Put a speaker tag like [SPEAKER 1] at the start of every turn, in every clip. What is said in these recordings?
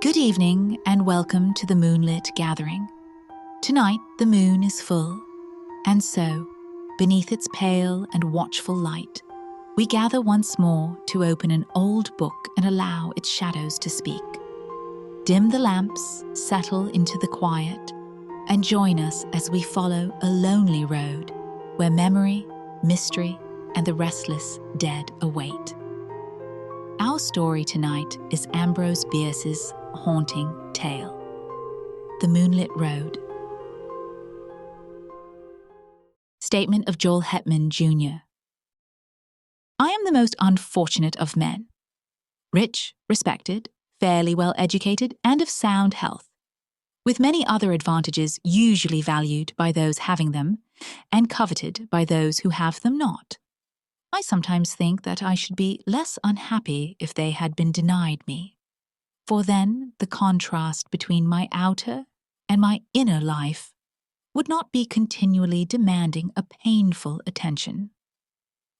[SPEAKER 1] Good evening and welcome to the Moonlit Gathering. Tonight the moon is full, and so, beneath its pale and watchful light, we gather once more to open an old book and allow its shadows to speak. Dim the lamps, settle into the quiet, and join us as we follow a lonely road where memory, mystery, and the restless dead await. Our story tonight is Ambrose Bierce's haunting tale, The Moonlit Road. Statement of Joel Hetman, Jr. I am the most unfortunate of men. Rich, respected, fairly well educated, and of sound health, with many other advantages usually valued by those having them, and coveted by those who have them not. I sometimes think that I should be less unhappy if they had been denied me, for then the contrast between my outer and my inner life would not be continually demanding a painful attention.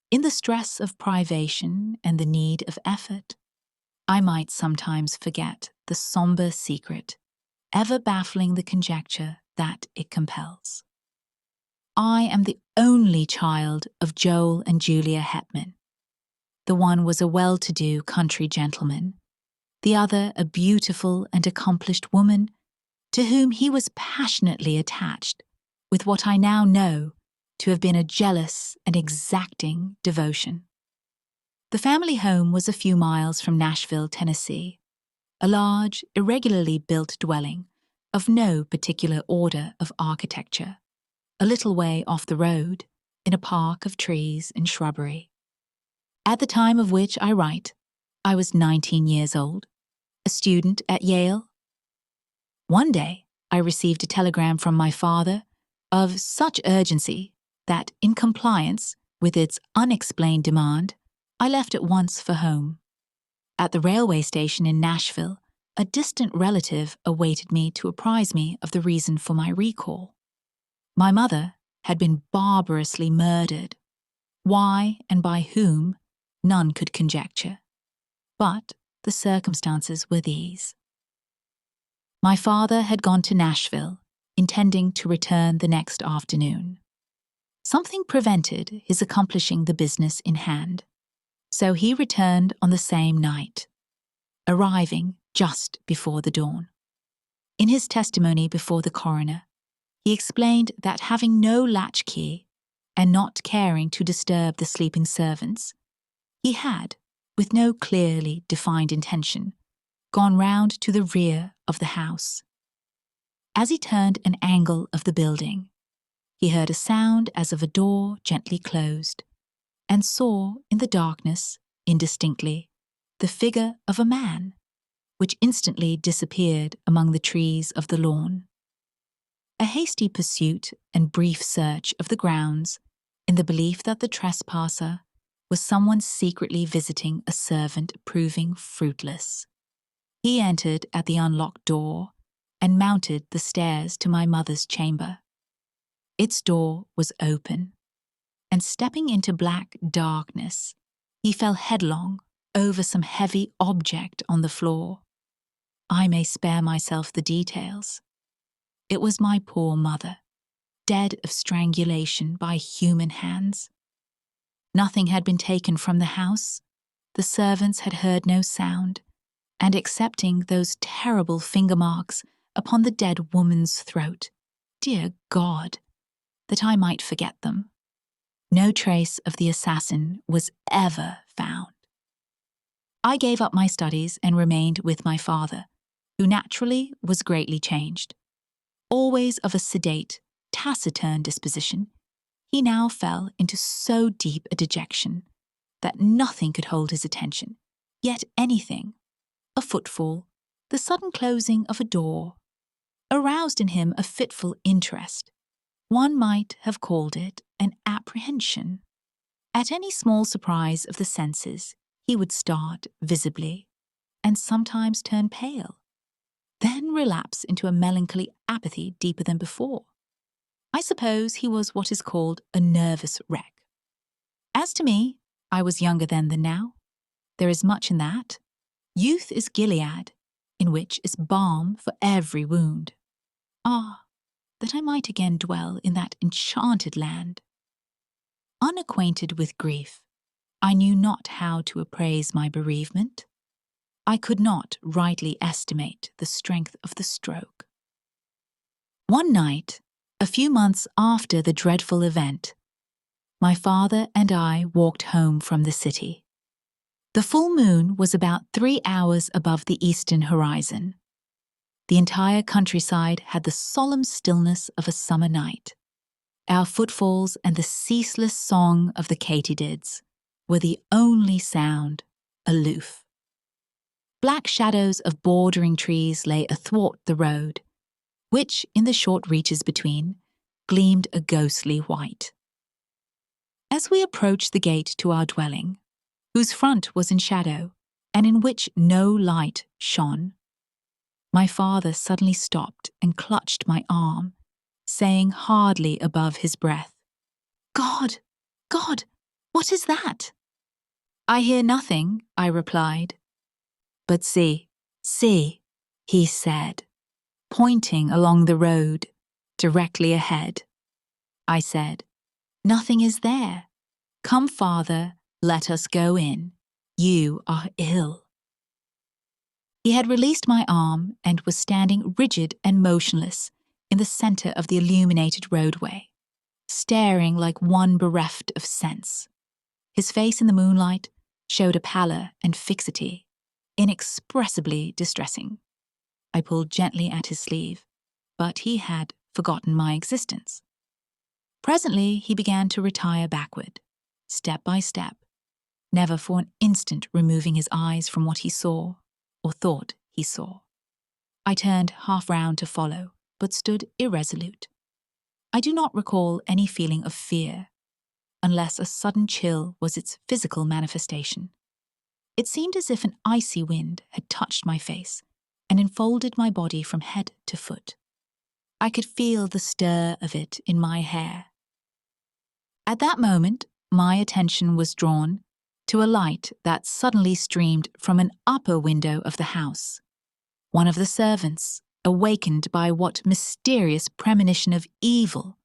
[SPEAKER 1] In the stress of privation and the need of effort, I might sometimes forget the somber secret, ever baffling the conjecture that it compels. I am the only child of Joel and Julia Hetman. The one was a well-to-do country gentleman, the other a beautiful and accomplished woman to whom he was passionately attached with what I now know to have been a jealous and exacting devotion. The family home was a few miles from Nashville, Tennessee, a large, irregularly built dwelling of no particular order of architecture, a little way off the road, in a park of trees and shrubbery. At the time of which I write, I was 19 years old, a student at Yale. One day, I received a telegram from my father of such urgency that, in compliance with its unexplained demand, I left at once for home. At the railway station in Nashville, a distant relative awaited me to apprise me of the reason for my recall. My mother had been barbarously murdered. Why and by whom, none could conjecture. But the circumstances were these. My father had gone to Nashville, intending to return the next afternoon. Something prevented his accomplishing the business in hand, so he returned on the same night, arriving just before the dawn. In his testimony before the coroner, he explained that having no latchkey and not caring to disturb the sleeping servants, he had, with no clearly defined intention, gone round to the rear of the house. As he turned an angle of the building, he heard a sound as of a door gently closed, and saw in the darkness, indistinctly, the figure of a man, which instantly disappeared among the trees of the lawn. A hasty pursuit and brief search of the grounds, in the belief that the trespasser was someone secretly visiting a servant, proving fruitless. He entered at the unlocked door and mounted the stairs to my mother's chamber. Its door was open, and stepping into black darkness, he fell headlong over some heavy object on the floor. I may spare myself the details. It was my poor mother, dead of strangulation by human hands. Nothing had been taken from the house. The servants had heard no sound, and excepting those terrible finger marks upon the dead woman's throat, dear God, that I might forget them, no trace of the assassin was ever found. I gave up my studies and remained with my father, who naturally was greatly changed. Always of a sedate, taciturn disposition, he now fell into so deep a dejection that nothing could hold his attention, yet anything, a footfall, the sudden closing of a door, aroused in him a fitful interest. One might have called it an apprehension. At any small surprise of the senses, he would start visibly, and sometimes turn pale, then relapse into a melancholy apathy deeper than before. I suppose he was what is called a nervous wreck. As to me, I was younger then than now. There is much in that. Youth is Gilead. in which is balm for every wound. Ah, that I might again dwell in that enchanted land. Unacquainted with grief, I knew not how to appraise my bereavement. I could not rightly estimate the strength of the stroke. One night, a few months after the dreadful event, my father and I walked home from the city. The full moon was about 3 hours above the eastern horizon. The entire countryside had the solemn stillness of a summer night. Our footfalls and the ceaseless song of the katydids were the only sound, aloof. Black shadows of bordering trees lay athwart the road, which, in the short reaches between, gleamed a ghostly white. As we approached the gate to our dwelling, whose front was in shadow and in which no light shone, my father suddenly stopped and clutched my arm, saying hardly above his breath, "God, God, what is that?" "I hear nothing," I replied. "But see, he said, pointing along the road, directly ahead. I said, "Nothing is there. Come, father, let us go in. You are ill." He had released my arm and was standing rigid and motionless in the center of the illuminated roadway, staring like one bereft of sense. His face in the moonlight showed a pallor and fixity inexpressibly distressing. I pulled gently at his sleeve, but he had forgotten my existence. Presently he began to retire backward, step by step, never for an instant removing his eyes from what he saw or thought he saw. I turned half round to follow, but stood irresolute. I do not recall any feeling of fear, unless a sudden chill was its physical manifestation. It seemed as if an icy wind had touched my face and enfolded my body from head to foot. I could feel the stir of it in my hair. At that moment, my attention was drawn to a light that suddenly streamed from an upper window of the house. One of the servants, awakened by what mysterious premonition of evil,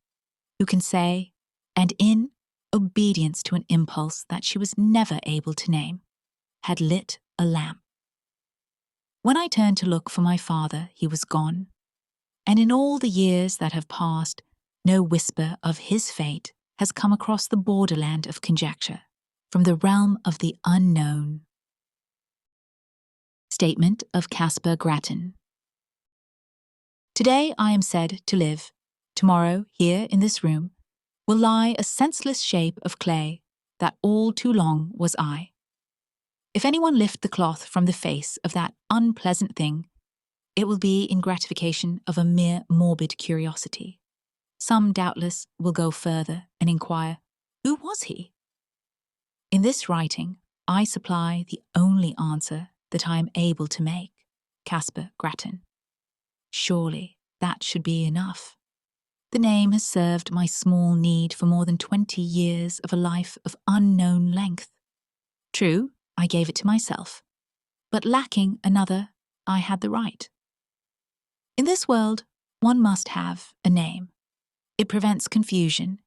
[SPEAKER 1] who can say, and in obedience to an impulse that she was never able to name, had lit a lamp. When I turned to look for my father, he was gone, and in all the years that have passed, no whisper of his fate has come across the borderland of conjecture, from the realm of the unknown. Statement of Caspar Grattan. Today I am said to live. Tomorrow, here in this room, will lie a senseless shape of clay that all too long was I. If anyone lift the cloth from the face of that unpleasant thing, it will be in gratification of a mere morbid curiosity. Some, doubtless, will go further and inquire, who was he? In this writing, I supply the only answer that I am able to make, Caspar Grattan. Surely that should be enough. The name has served my small need for more than 20 years of a life of unknown length. True, I gave it to myself, but lacking another, I had the right. In this world, one must have a name. It prevents confusion,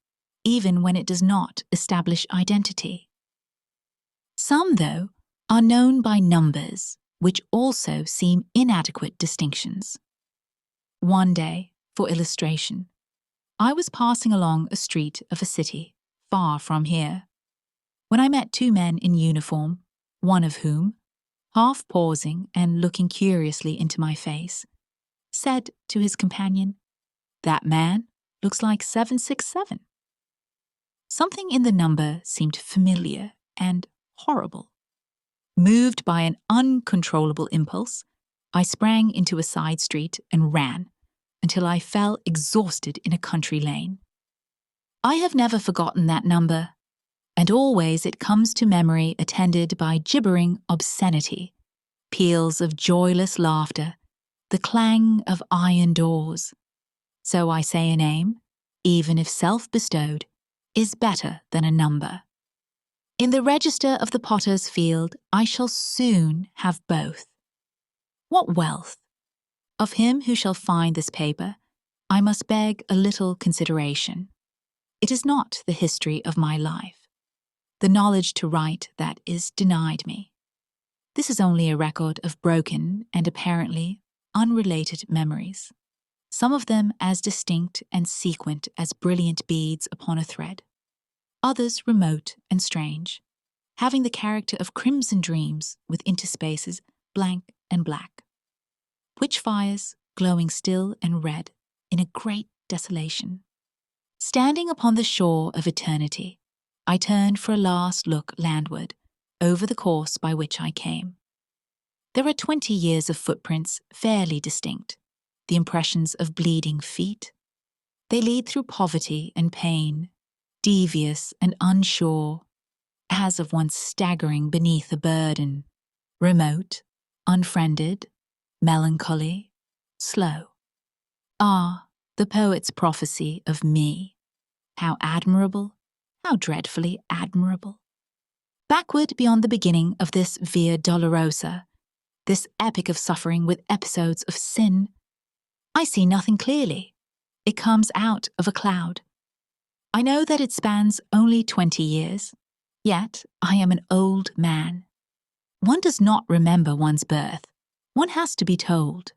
[SPEAKER 1] even when it does not establish identity. Some, though, are known by numbers, which also seem inadequate distinctions. One day, for illustration, I was passing along a street of a city far from here, when I met 2 men in uniform, one of whom, half pausing and looking curiously into my face, said to his companion, "That man looks like 767. Something in the number seemed familiar and horrible. Moved by an uncontrollable impulse, I sprang into a side street and ran until I fell exhausted in a country lane. I have never forgotten that number, and always it comes to memory attended by gibbering obscenity, peals of joyless laughter, the clang of iron doors. So I say a name, even if self-bestowed, is better than a number. In the register of the potter's field, I shall soon have both. What wealth! Of him who shall find this paper, I must beg a little consideration. It is not the history of my life, the knowledge to write that is denied me. This is only a record of broken and apparently unrelated memories, some of them as distinct and sequent as brilliant beads upon a thread, others remote and strange, having the character of crimson dreams with interspaces blank and black. Witch fires glowing still and red in a great desolation. Standing upon the shore of eternity, I turned for a last look landward over the course by which I came. There are 20 years of footprints fairly distinct, the impressions of bleeding feet. They lead through poverty and pain, devious and unsure, as of one staggering beneath a burden, remote, unfriended, melancholy, slow. Ah, the poet's prophecy of me. How admirable, how dreadfully admirable. Backward beyond the beginning of this Via Dolorosa, this epic of suffering with episodes of sin, I see nothing clearly. It comes out of a cloud. I know that it spans only 20 years, yet I am an old man. One does not remember one's birth. One has to be told.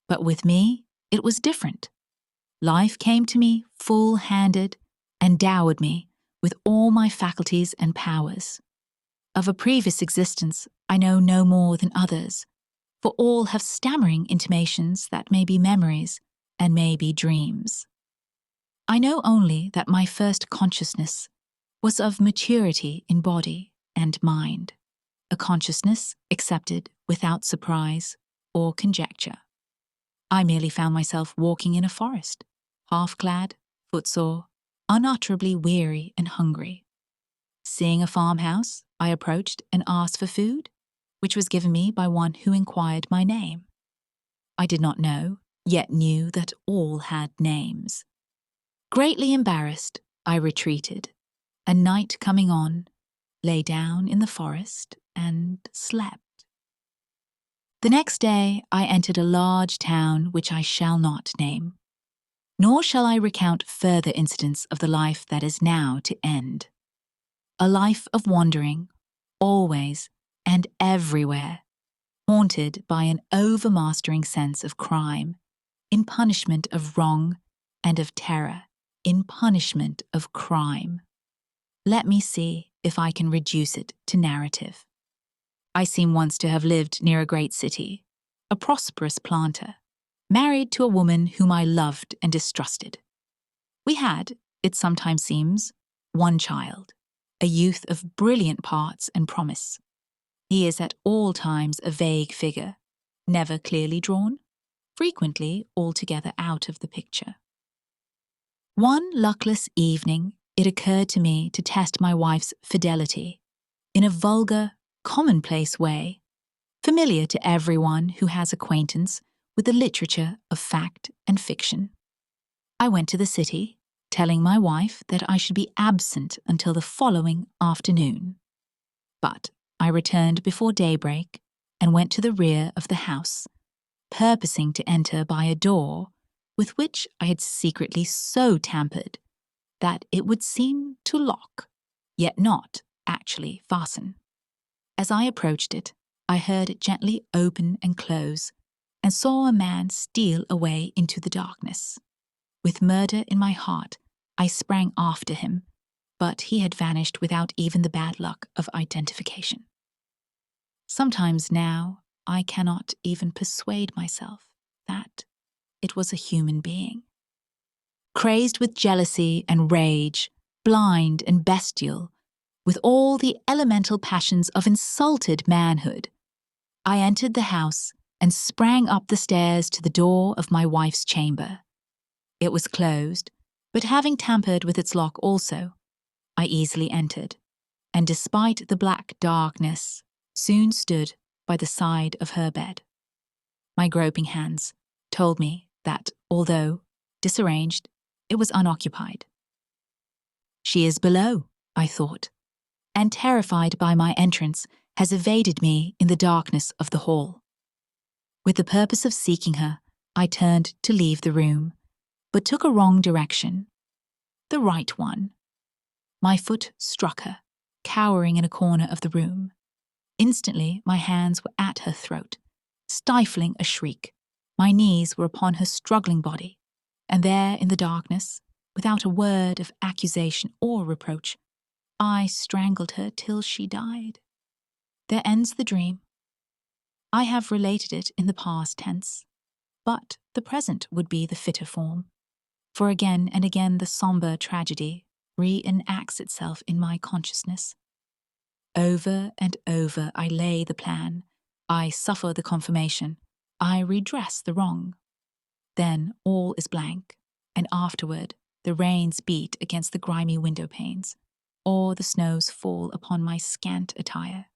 [SPEAKER 1] But with me, it was different. Life came to me full-handed and dowered me with all my faculties and powers. Of a previous existence, I know no more than others, for all have stammering intimations that may be memories and may be dreams. I know only that my first consciousness was of maturity in body and mind, a consciousness accepted without surprise or conjecture. I merely found myself walking in a forest, half-clad, footsore, unutterably weary and hungry. Seeing a farmhouse, I approached and asked for food, which was given me by one who inquired my name. I did not know, yet knew that all had names. Greatly embarrassed, I retreated, and night coming on, lay down in the forest and slept. The next day I entered a large town which I shall not name, nor shall I recount further incidents of the life that is now to end. A life of wandering, always and everywhere, haunted by an overmastering sense of crime, in punishment of wrong and of terror, in punishment of crime. Let me see if I can reduce it to narrative. I seem once to have lived near a great city, a prosperous planter, married to a woman whom I loved and distrusted. We had, it sometimes seems, one child, a youth of brilliant parts and promise. He is at all times a vague figure, never clearly drawn, frequently altogether out of the picture. One luckless evening, it occurred to me to test my wife's fidelity in a vulgar, commonplace way, familiar to everyone who has acquaintance with the literature of fact and fiction. I went to the city, telling my wife that I should be absent until the following afternoon. But I returned before daybreak and went to the rear of the house, purposing to enter by a door with which I had secretly so tampered that it would seem to lock, yet not actually fasten. As I approached it, I heard it gently open and close, and saw a man steal away into the darkness. With murder in my heart, I sprang after him, but he had vanished without even the bad luck of identification. Sometimes now, I cannot even persuade myself that it was a human being. Crazed with jealousy and rage, blind and bestial, with all the elemental passions of insulted manhood, I entered the house and sprang up the stairs to the door of my wife's chamber. It was closed, but having tampered with its lock also, I easily entered, and despite the black darkness, soon stood by the side of her bed. My groping hands told me that, although disarranged, it was unoccupied. She is below, I thought, and terrified by my entrance, has evaded me in the darkness of the hall. With the purpose of seeking her, I turned to leave the room, but took a wrong direction. The right one. My foot struck her, cowering in a corner of the room. Instantly, my hands were at her throat, stifling a shriek. My knees were upon her struggling body, and there in the darkness, without a word of accusation or reproach, I strangled her till she died. There ends the dream. I have related it in the past tense, but the present would be the fitter form, for again and again the sombre tragedy reenacts itself in my consciousness. Over and over I lay the plan, I suffer the confirmation, I redress the wrong. Then all is blank, and afterward the rains beat against the grimy window panes, or the snows fall upon my scant attire.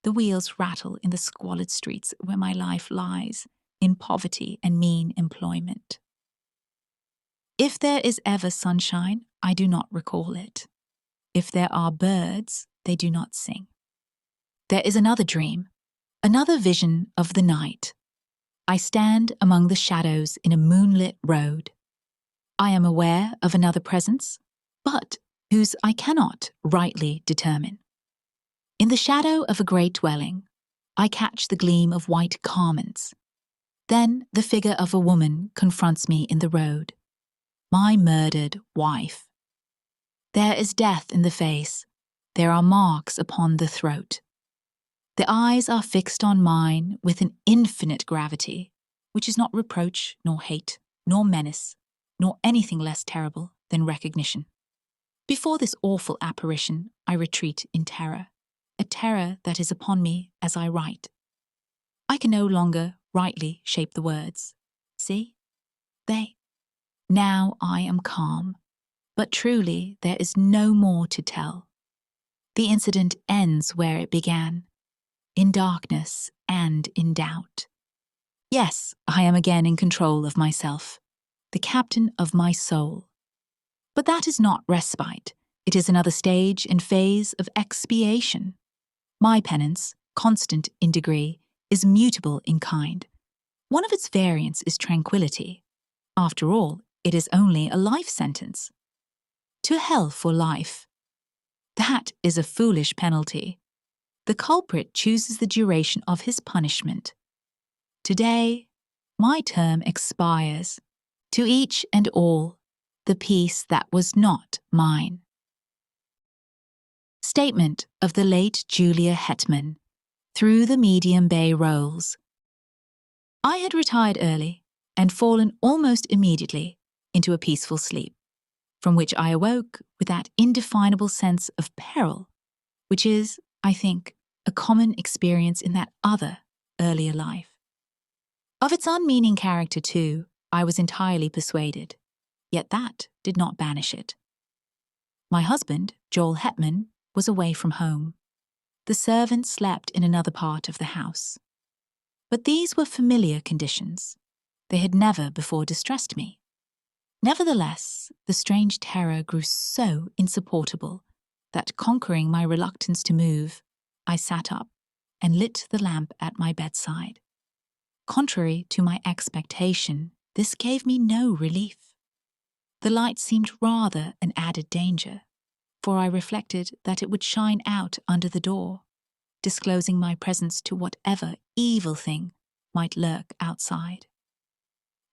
[SPEAKER 1] The wheels rattle in the squalid streets where my life lies, in poverty and mean employment. If there is ever sunshine, I do not recall it. If there are birds, they do not sing. There is another dream, another vision of the night. I stand among the shadows in a moonlit road. I am aware of another presence, but whose I cannot rightly determine. In the shadow of a great dwelling, I catch the gleam of white garments. Then the figure of a woman confronts me in the road. My murdered wife. There is death in the face. There are marks upon the throat. The eyes are fixed on mine with an infinite gravity, which is not reproach, nor hate, nor menace, nor anything less terrible than recognition. Before this awful apparition, I retreat in terror, a terror that is upon me as I write. I can no longer rightly shape the words. See? They. Now I am calm, but truly there is no more to tell. The incident ends where it began, in darkness and in doubt. Yes, I am again in control of myself, the captain of my soul. But that is not respite. It is another stage and phase of expiation. My penance, constant in degree, is mutable in kind. One of its variants is tranquility. After all, it is only a life sentence. To hell for life. That is a foolish penalty. The culprit chooses the duration of his punishment. Today, my term expires. To each and all, the peace that was not mine. Statement of the late Julia Hetman, through the medium Bayrolles. I had retired early and fallen almost immediately into a peaceful sleep, from which I awoke with that indefinable sense of peril, which is, I think, a common experience in that other, earlier life. Of its unmeaning character, too, I was entirely persuaded, yet that did not banish it. My husband, Joel Hetman, was away from home. The servant slept in another part of the house. But these were familiar conditions. They had never before distressed me. Nevertheless, the strange terror grew so insupportable that, conquering my reluctance to move, I sat up and lit the lamp at my bedside. Contrary to my expectation, this gave me no relief. The light seemed rather an added danger, for I reflected that it would shine out under the door, disclosing my presence to whatever evil thing might lurk outside.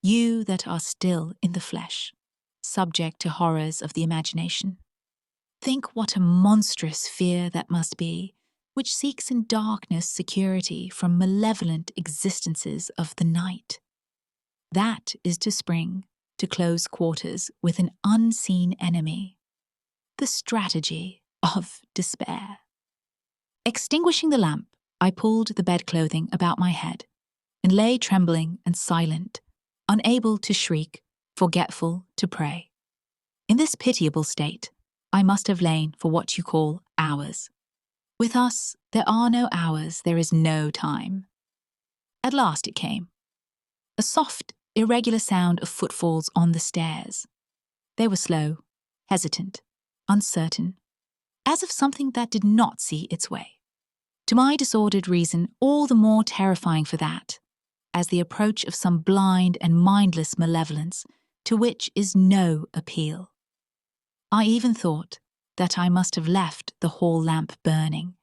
[SPEAKER 1] You that are still in the flesh, subject to horrors of the imagination, think what a monstrous fear that must be, which seeks in darkness security from malevolent existences of the night. That is to spring to close quarters with an unseen enemy. The strategy of despair. Extinguishing the lamp, I pulled the bedclothing about my head and lay trembling and silent, unable to shriek, forgetful to pray. In this pitiable state, I must have lain for what you call hours. With us, there are no hours, there is no time. At last it came. A soft, irregular sound of footfalls on the stairs. They were slow, hesitant, uncertain, as of something that did not see its way. To my disordered reason, all the more terrifying for that, as the approach of some blind and mindless malevolence to which is no appeal. I even thought that I must have left the hall lamp burning,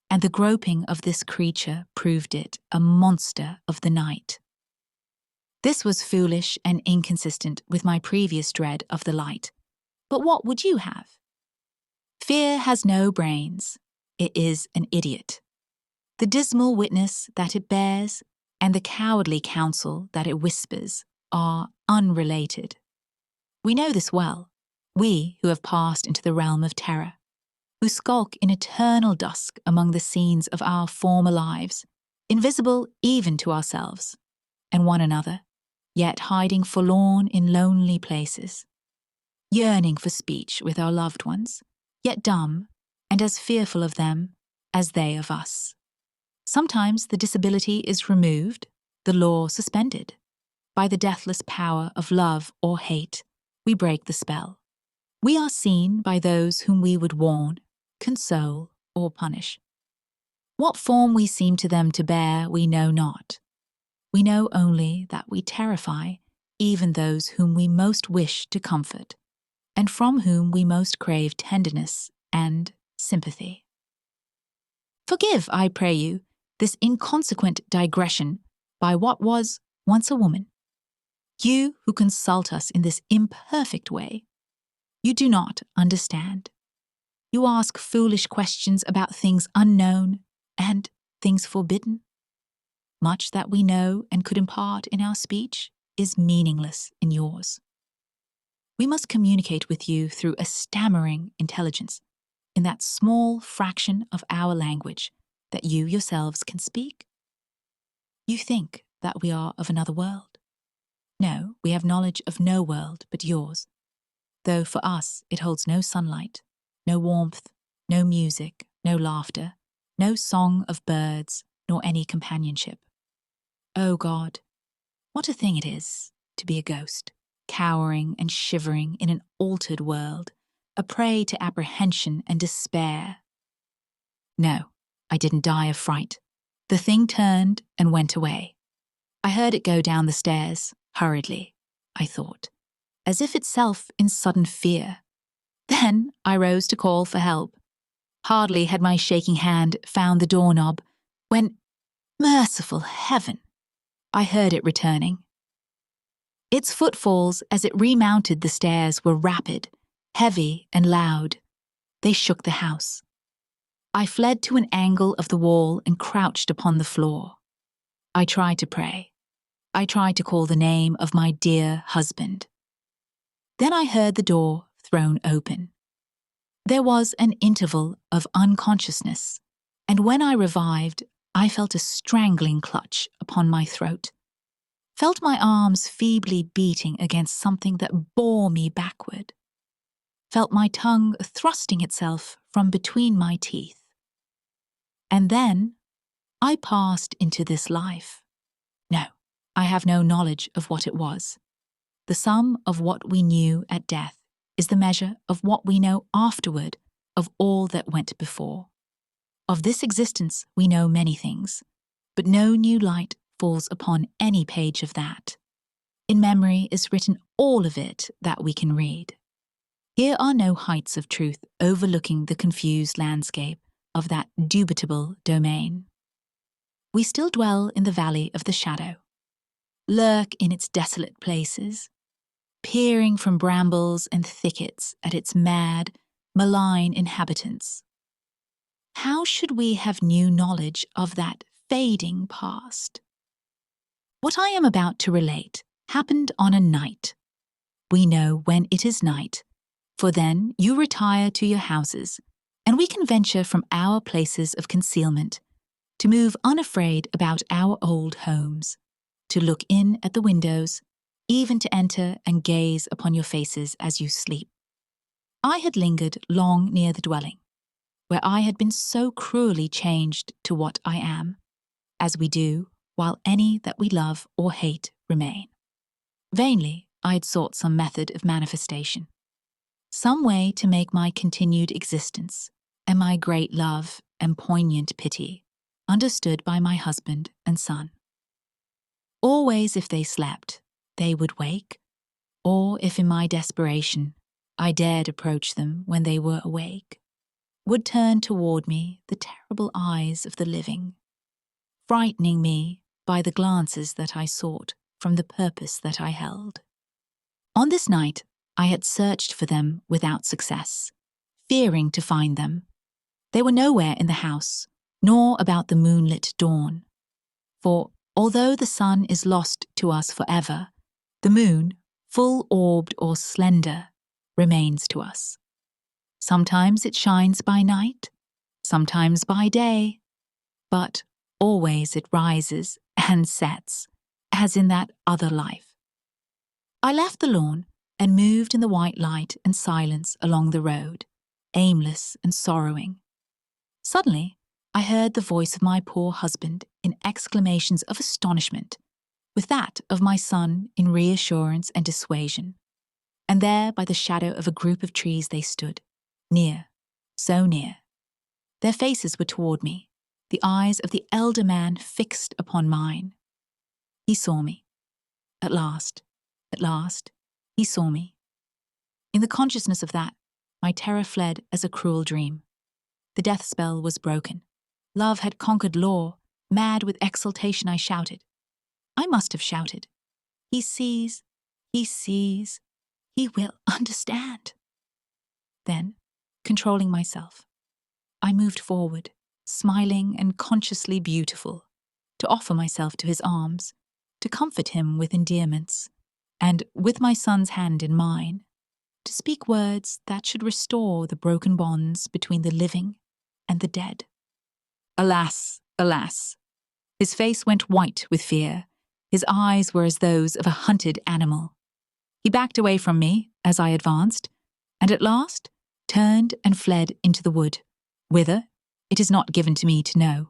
[SPEAKER 1] and the groping of this creature proved it a monster of the night. This was foolish and inconsistent with my previous dread of the light. But what would you have? Fear has no brains. It is an idiot. The dismal witness that it bears and the cowardly counsel that it whispers are unrelated. We know this well, we who have passed into the realm of terror, who skulk in eternal dusk among the scenes of our former lives, invisible even to ourselves and one another, yet hiding forlorn in lonely places, yearning for speech with our loved ones, yet dumb and as fearful of them as they of us. Sometimes the disability is removed, the law suspended. By the deathless power of love or hate, we break the spell. We are seen by those whom we would warn, console, or punish. What form we seem to them to bear we know not. We know only that we terrify even those whom we most wish to comfort, and from whom we most crave tenderness and sympathy. Forgive, I pray you, this inconsequent digression by what was once a woman. You who consult us in this imperfect way, you do not understand. You ask foolish questions about things unknown and things forbidden. Much that we know and could impart in our speech is meaningless in yours. We must communicate with you through a stammering intelligence in that small fraction of our language that you yourselves can speak. You think that we are of another world. No, we have knowledge of no world but yours, though for us it holds no sunlight, no warmth, no music, no laughter, no song of birds, nor any companionship. O God, what a thing it is to be a ghost, cowering and shivering in an altered world, a prey to apprehension and despair. No, I didn't die of fright. The thing turned and went away. I heard it go down the stairs, hurriedly, I thought, as if itself in sudden fear. Then I rose to call for help. Hardly had my shaking hand found the doorknob when, merciful heaven, I heard it returning. Its footfalls as it remounted the stairs were rapid, heavy, and loud. They shook the house. I fled to an angle of the wall and crouched upon the floor. I tried to pray. I tried to call the name of my dear husband. Then I heard the door thrown open. There was an interval of unconsciousness, and when I revived, I felt a strangling clutch upon my throat, felt my arms feebly beating against something that bore me backward, felt my tongue thrusting itself from between my teeth. And then I passed into this life. No, I have no knowledge of what it was. The sum of what we knew at death is the measure of what we know afterward of all that went before. Of this existence we know many things, but no new light falls upon any page of that. In memory is written all of it that we can read. Here are no heights of truth overlooking the confused landscape of that dubitable domain. We still dwell in the valley of the shadow, lurk in its desolate places, peering from brambles and thickets at its mad, malign inhabitants. How should we have new knowledge of that fading past? What I am about to relate happened on a night. We know when it is night, for then you retire to your houses, and we can venture from our places of concealment to move unafraid about our old homes, to look in at the windows, even to enter and gaze upon your faces as you sleep. I had lingered long near the dwelling, where I had been so cruelly changed to what I am, as we do while any that we love or hate remain. Vainly I had sought some method of manifestation, some way to make my continued existence and my great love and poignant pity understood by my husband and son. always if they slept, they would wake, or if in my desperation I dared approach them when they were awake, would turn toward me the terrible eyes of the living, frightening me by the glances that I sought from the purpose that I held. On this night, I had searched for them without success, fearing to find them. They were nowhere in the house, nor about the moonlit dawn. For although the sun is lost to us forever, the moon, full-orbed or slender, remains to us. Sometimes it shines by night, sometimes by day, but always it rises and sets, as in that other life. I left the lawn and moved in the white light and silence along the road, aimless and sorrowing. Suddenly, I heard the voice of my poor husband in exclamations of astonishment, with that of my son in reassurance and dissuasion. And there by the shadow of a group of trees they stood, near, so near. Their faces were toward me, the eyes of the elder man fixed upon mine. He saw me. At last, he saw me. In the consciousness of that, my terror fled as a cruel dream. The death spell was broken. Love had conquered law. Mad with exultation, I shouted. I must have shouted. He sees, he will understand. Then, controlling myself, I moved forward, smiling and consciously beautiful, to offer myself to his arms, to comfort him with endearments, and, with my son's hand in mine, to speak words that should restore the broken bonds between the living and the dead. Alas, alas! His face went white with fear. His eyes were as those of a hunted animal. He backed away from me as I advanced, and at last turned and fled into the wood, whither it is not given to me to know.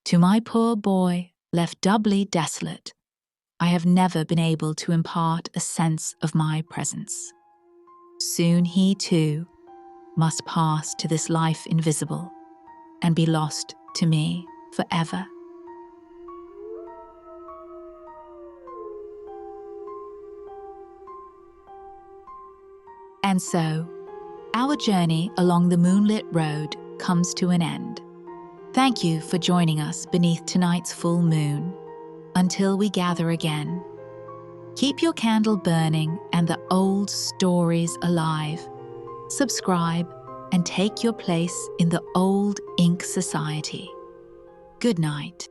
[SPEAKER 1] To my poor boy, left doubly desolate, I have never been able to impart a sense of my presence. Soon he, too, must pass to this life invisible and be lost to me forever. And so, our journey along the moonlit road comes to an end. Thank you for joining us beneath tonight's full moon. Until we gather again, keep your candle burning and the old stories alive. Subscribe and take your place in the old ink society. Good night.